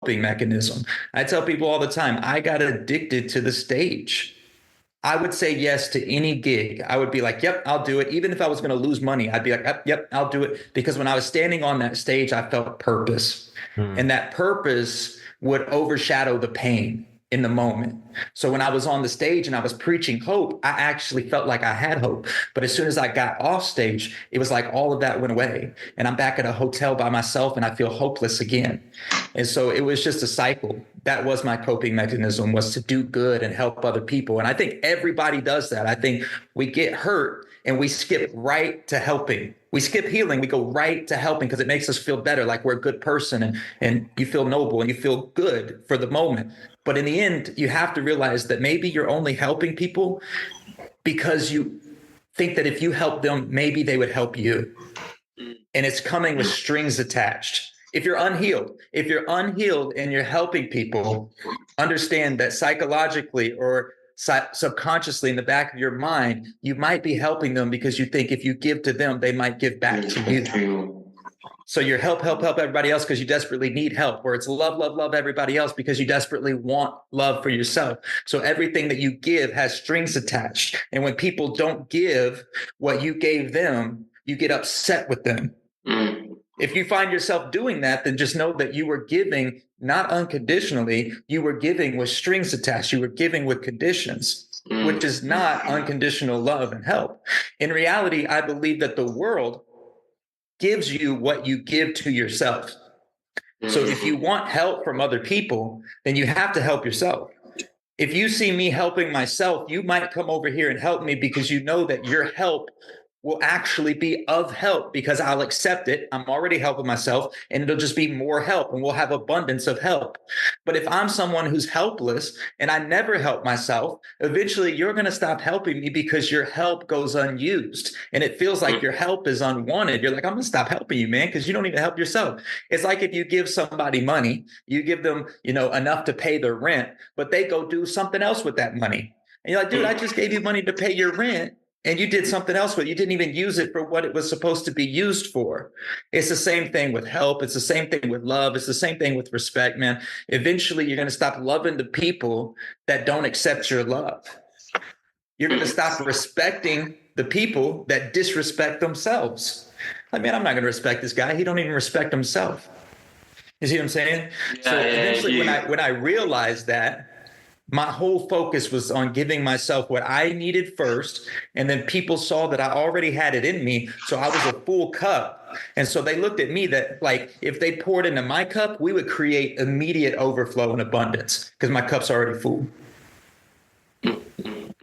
coping mechanism. I tell people all the time, I got addicted to the stage. I would say yes to any gig. I would be like, yep, I'll do it. Even if I was going to lose money, I'd be like, yep, I'll do it. Because when I was standing on that stage, I felt purpose. And that purpose would overshadow the pain in the moment. So when I was on the stage and I was preaching hope, I actually felt like I had hope. But as soon as I got off stage, it was like all of that went away. And I'm back at a hotel by myself and I feel hopeless again. And so it was just a cycle. That was my coping mechanism, was to do good and help other people. And I think everybody does that. I think we get hurt and we skip right to helping. We skip healing. We go right to helping because it makes us feel better, like we're a good person, and you feel noble and you feel good for the moment. But in the end, you have to realize that maybe you're only helping people because you think that if you help them, maybe they would help you. And it's coming with strings attached. If you're unhealed and you're helping people, understand that psychologically or subconsciously in the back of your mind, you might be helping them because you think if you give to them, they might give back to you. So you're help everybody else because you desperately need help, or it's love everybody else because you desperately want love for yourself. So everything that you give has strings attached. And when people don't give what you gave them, you get upset with them. If you find yourself doing that, then just know that you were giving not unconditionally, you were giving with strings attached, you were giving with conditions, which is not unconditional love and help. In reality, I believe that the world gives you what you give to yourself. So if you want help from other people, then you have to help yourself. If you see me helping myself, you might come over here and help me because you know that your help will actually be of help because I'll accept it. I'm already helping myself and it'll just be more help and we'll have abundance of help. But if I'm someone who's helpless and I never help myself, eventually you're going to stop helping me because your help goes unused and it feels like your help is unwanted. You're like, I'm going to stop helping you, man, because you don't even help yourself. It's like if you give somebody money, you give them, enough to pay their rent, but they go do something else with that money. And you're like, dude, I just gave you money to pay your rent. And you did something else with it. You didn't even use it for what it was supposed to be used for. It's the same thing with help. It's the same thing with love. It's the same thing with respect, man. Eventually, you're going to stop loving the people that don't accept your love. You're going to stop respecting the people that disrespect themselves. Like, man, I'm not going to respect this guy. He don't even respect himself. You see what I'm saying? So eventually, when I realized that, my whole focus was on giving myself what I needed first. And then people saw that I already had it in me. So I was a full cup. And so they looked at me that, like, if they poured into my cup, we would create immediate overflow and abundance because my cup's already full. Does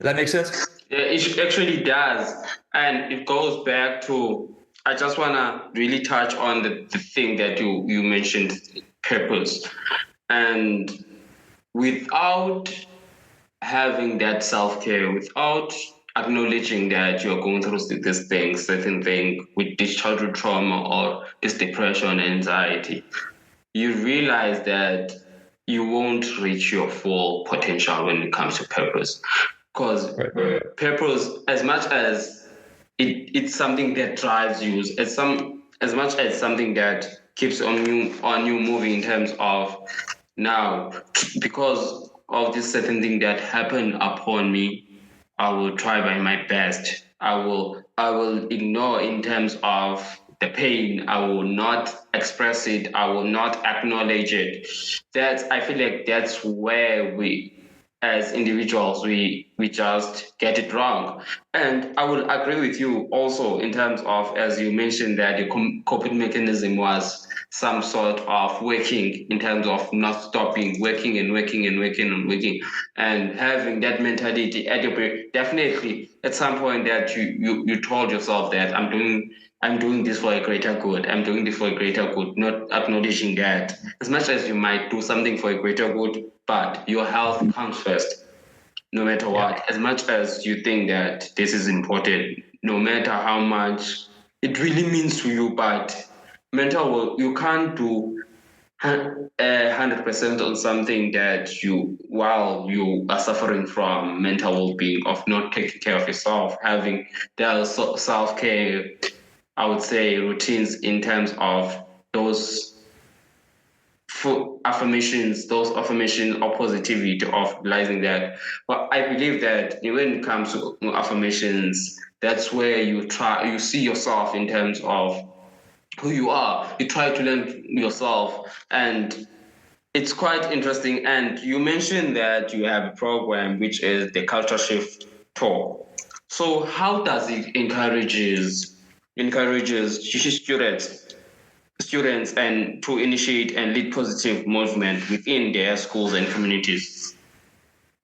that make sense? Yeah, it actually does. And it goes back to, I just want to really touch on the thing that you mentioned, purpose. And without having that self-care, without acknowledging that you're going through this thing, certain thing with this childhood trauma or this depression, anxiety, you realize that you won't reach your full potential when it comes to purpose. Because purpose, as much as it's something that drives you, as much as something that keeps on you moving in terms of, now, because of this certain thing that happened upon me, I will try by my best. I will ignore in terms of the pain. I will not express it. I will not acknowledge it. I feel like that's where we, as individuals, we just get it wrong. And I will agree with you also in terms of, as you mentioned, that the coping mechanism was some sort of working in terms of not stopping, working and working and working and working, and having that mentality at your brain. Definitely at some point that you told yourself that I'm doing this for a greater good. I'm doing this for a greater good, not acknowledging that. As much as you might do something for a greater good, but your health comes first, no matter what. As much as you think that this is important, no matter how much it really means to you, but mental work, you can't do 100% on something that while you are suffering from mental well-being, of not taking care of yourself, having the self-care, I would say, routines in terms of those for affirmations, those affirmations or positivity of realizing that. But I believe that when it comes to affirmations, that's where you see yourself in terms of who you are. You try to learn yourself, and it's quite interesting. And you mentioned that you have a program which is the Culture Shift Tour. So how does it encourages students and to initiate and lead positive movement within their schools and communities?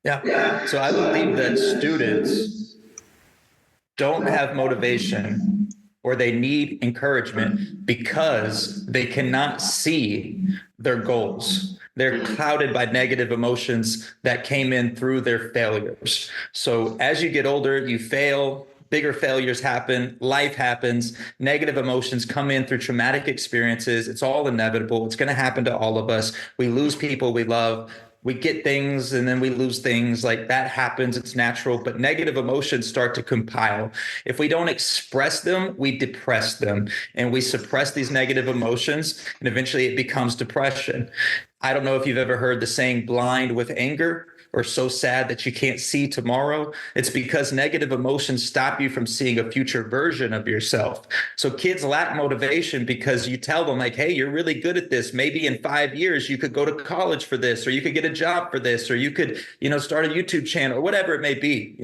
Yeah. So I believe that students don't have motivation or they need encouragement because they cannot see their goals. They're clouded by negative emotions that came in through their failures. So as you get older, you fail, bigger failures happen, life happens, negative emotions come in through traumatic experiences. It's all inevitable. It's going to happen to all of us. We lose people we love. We get things and then we lose things. Like that happens. It's natural. But negative emotions start to compile. If we don't express them, we depress them and we suppress these negative emotions. And eventually it becomes depression. I don't know if you've ever heard the saying blind with anger or so sad that you can't see tomorrow. It's because negative emotions stop you from seeing a future version of yourself. So kids lack motivation because you tell them like, hey, you're really good at this. Maybe in 5 years you could go to college for this, or you could get a job for this, or you could, start a YouTube channel or whatever it may be.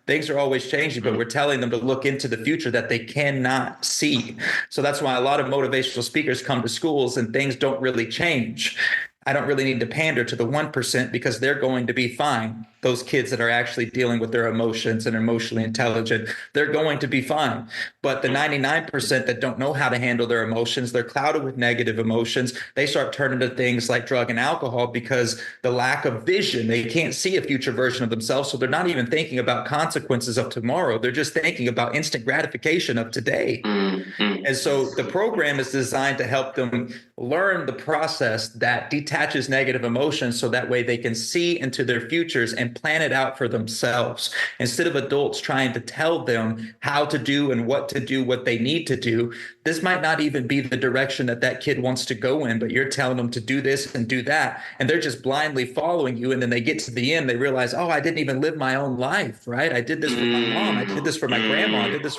Things are always changing, but we're telling them to look into the future that they cannot see. So that's why a lot of motivational speakers come to schools and things don't really change. I don't really need to pander to the 1% because they're going to be fine. Those kids that are actually dealing with their emotions and are emotionally intelligent, they're going to be fine. But the 99% that don't know how to handle their emotions, they're clouded with negative emotions. They start turning to things like drug and alcohol because the lack of vision, they can't see a future version of themselves. So they're not even thinking about consequences of tomorrow. They're just thinking about instant gratification of today. And so the program is designed to help them learn the process that detaches negative emotions so that way they can see into their futures and plan it out for themselves instead of adults trying to tell them how to do and what to do, what they need to do. This might not even be the direction that that kid wants to go in, but you're telling them to do this and do that. And they're just blindly following you. And then they get to the end, they realize, oh, I didn't even live my own life, right? I did this for my mom. I did this for my grandma. I did this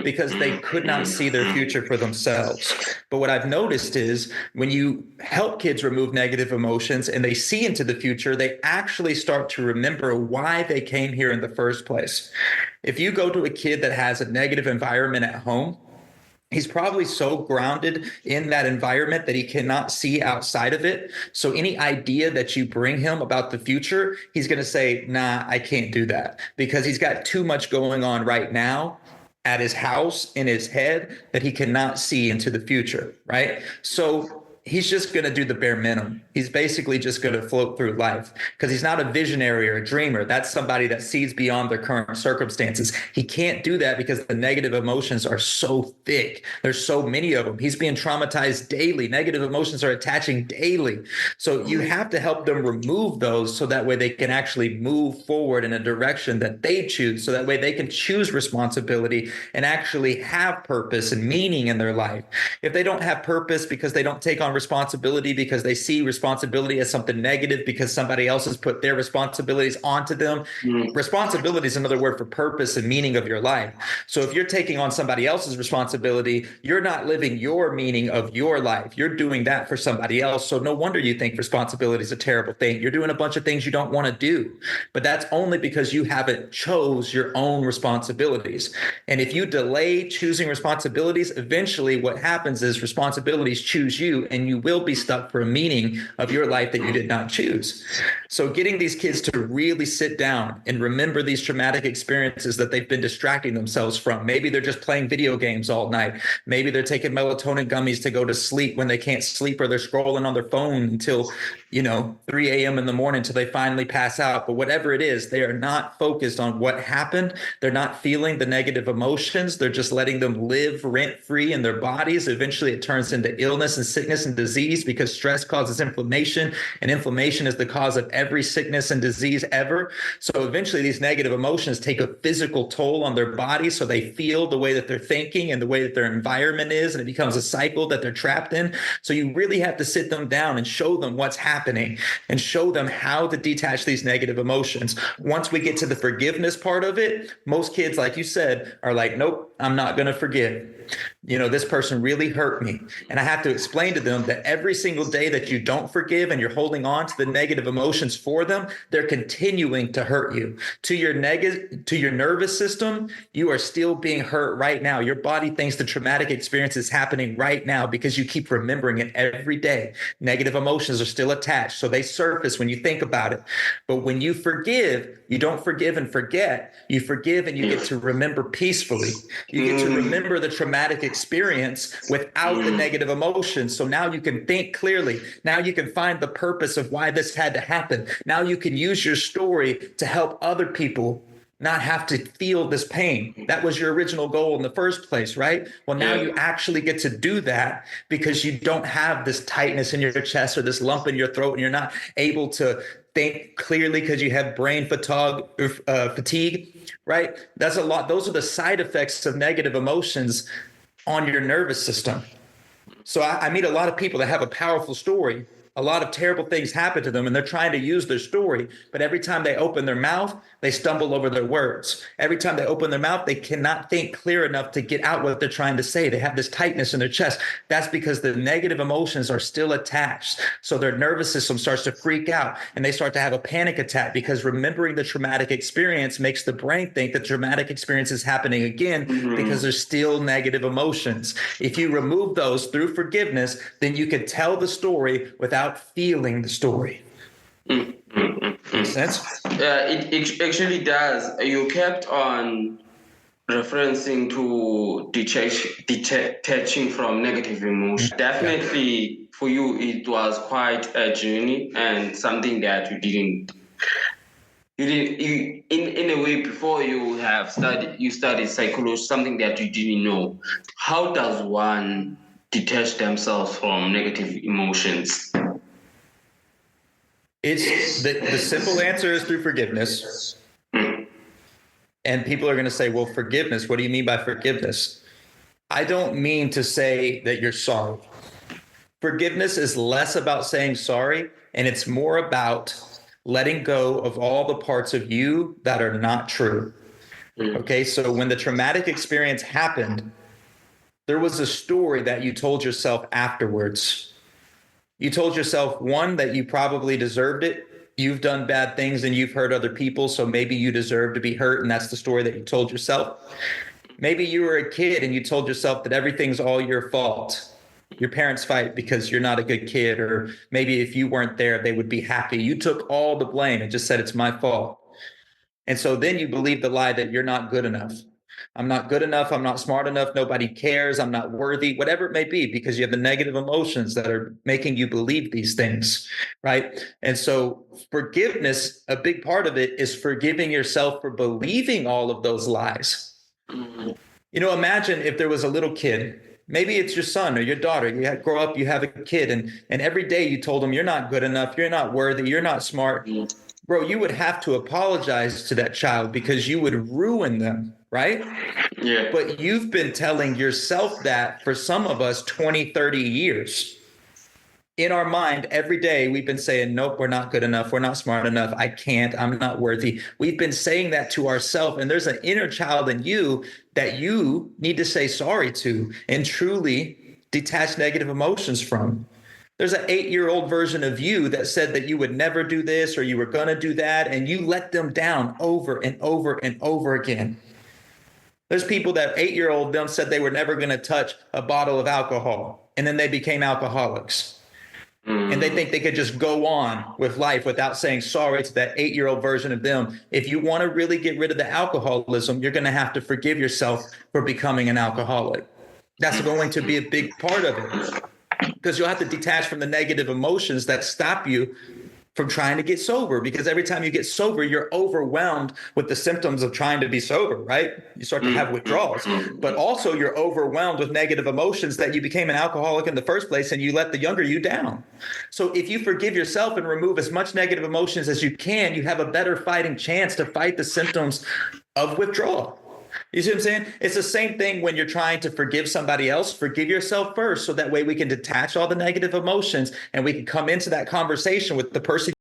because they could not see their future for themselves. But what I've noticed is when you help kids remove negative emotions and they see into the future, they actually start to remember why they came here in the first place. If you go to a kid that has a negative environment at home, he's probably so grounded in that environment that he cannot see outside of it. So any idea that you bring him about the future, he's going to say, nah, I can't do that because he's got too much going on right now at his house in his head that he cannot see into the future, right? So he's just going to do the bare minimum. He's basically just going to float through life because he's not a visionary or a dreamer. That's somebody that sees beyond their current circumstances. He can't do that because the negative emotions are so thick. There's so many of them. He's being traumatized daily. Negative emotions are attaching daily. So you have to help them remove those so that way they can actually move forward in a direction that they choose. So that way they can choose responsibility and actually have purpose and meaning in their life. If they don't have purpose because they don't take on responsibility because they see responsibility as something negative because somebody else has put their responsibilities onto them. Responsibility is another word for purpose and meaning of your life. So if you're taking on somebody else's responsibility, you're not living your meaning of your life. You're doing that for somebody else. So no wonder you think responsibility is a terrible thing. You're doing a bunch of things you don't want to do, but that's only because you haven't chose your own responsibilities. And if you delay choosing responsibilities, eventually what happens is responsibilities choose you and you will be stuck for a meaning of your life that you did not choose. So getting these kids to really sit down and remember these traumatic experiences that they've been distracting themselves from. Maybe they're just playing video games all night. Maybe they're taking melatonin gummies to go to sleep when they can't sleep, or they're scrolling on their phone until 3 a.m. in the morning until they finally pass out. But whatever it is, they are not focused on what happened. They're not feeling the negative emotions. They're just letting them live rent free in their bodies. Eventually it turns into illness and sickness and and disease, because stress causes inflammation, and inflammation is the cause of every sickness and disease ever. So eventually these negative emotions take a physical toll on their body, so they feel the way that they're thinking and the way that their environment is, and it becomes a cycle that they're trapped in. So you really have to sit them down and show them what's happening and show them how to detach these negative emotions. Once we get to the forgiveness part of it, most kids, like you said, are like, nope, I'm not going to forgive. This person really hurt me. And I have to explain to them that every single day that you don't forgive and you're holding on to the negative emotions for them, they're continuing to hurt you. To your nervous system, you are still being hurt right now. Your body thinks the traumatic experience is happening right now because you keep remembering it every day. Negative emotions are still attached, so they surface when you think about it. But when you forgive, you don't forgive and forget. You forgive and you get to remember peacefully. You get to remember the traumatic experience without the negative emotions. So now you can think clearly. Now you can find the purpose of why this had to happen. Now you can use your story to help other people not have to feel this pain. That was your original goal in the first place, right? Well, now you actually get to do that because you don't have this tightness in your chest or this lump in your throat, and you're not able to think clearly because you have brain fatigue, right? That's a lot. Those are the side effects of negative emotions on your nervous system. So I meet a lot of people that have a powerful story. A lot of terrible things happen to them, and they're trying to use their story. But every time they open their mouth, they stumble over their words. Every time they open their mouth, they cannot think clear enough to get out what they're trying to say. They have this tightness in their chest. That's because the negative emotions are still attached. So their nervous system starts to freak out, and they start to have a panic attack because remembering the traumatic experience makes the brain think the traumatic experience is happening again because there's still negative emotions. If you remove those through forgiveness, then you can tell the story without feeling the story. Makes sense? It actually does. You kept on referencing to detaching from negative emotions. Definitely, for you, it was quite a journey and something that in a way, before you studied psychology, something that you didn't know. How does one detach themselves from negative emotions? It's the simple answer is through forgiveness. And people are going to say, well, forgiveness, what do you mean by forgiveness? I don't mean to say that you're sorry. Forgiveness is less about saying sorry, and it's more about letting go of all the parts of you that are not true. Okay, so when the traumatic experience happened, there was a story that you told yourself afterwards. You told yourself, one, that you probably deserved it. You've done bad things and you've hurt other people, so maybe you deserve to be hurt, and that's the story that you told yourself. Maybe you were a kid and you told yourself that everything's all your fault. Your parents fight because you're not a good kid, or maybe if you weren't there, they would be happy. You took all the blame and just said, it's my fault. And so then you believe the lie that you're not good enough. I'm not good enough. I'm not smart enough. Nobody cares. I'm not worthy, whatever it may be, because you have the negative emotions that are making you believe these things, right? And so forgiveness, a big part of it is forgiving yourself for believing all of those lies. Imagine if there was a little kid, maybe it's your son or your daughter, grow up, you have a kid, and every day you told them, you're not good enough, you're not worthy, you're not smart. Bro, you would have to apologize to that child because you would ruin them, right? Yeah. But you've been telling yourself that for some of us 20, 30 years. In our mind, every day we've been saying, nope, we're not good enough. We're not smart enough. I can't. I'm not worthy. We've been saying that to ourselves. And there's an inner child in you that you need to say sorry to and truly detach negative emotions from. There's an 8-year-old version of you that said that you would never do this or you were going to do that, and you let them down over and over and over again. There's people that 8-year-old them said they were never going to touch a bottle of alcohol, and then they became alcoholics. And they think they could just go on with life without saying sorry to that 8-year-old version of them. If you want to really get rid of the alcoholism, you're going to have to forgive yourself for becoming an alcoholic. That's going to be a big part of it, because you'll have to detach from the negative emotions that stop you from trying to get sober, because every time you get sober, you're overwhelmed with the symptoms of trying to be sober, right? You start to have withdrawals, but also you're overwhelmed with negative emotions that you became an alcoholic in the first place and you let the younger you down. So if you forgive yourself and remove as much negative emotions as you can, you have a better fighting chance to fight the symptoms of withdrawal. You see what I'm saying? It's the same thing when you're trying to forgive somebody else. Forgive yourself first, so that way we can detach all the negative emotions and we can come into that conversation with the person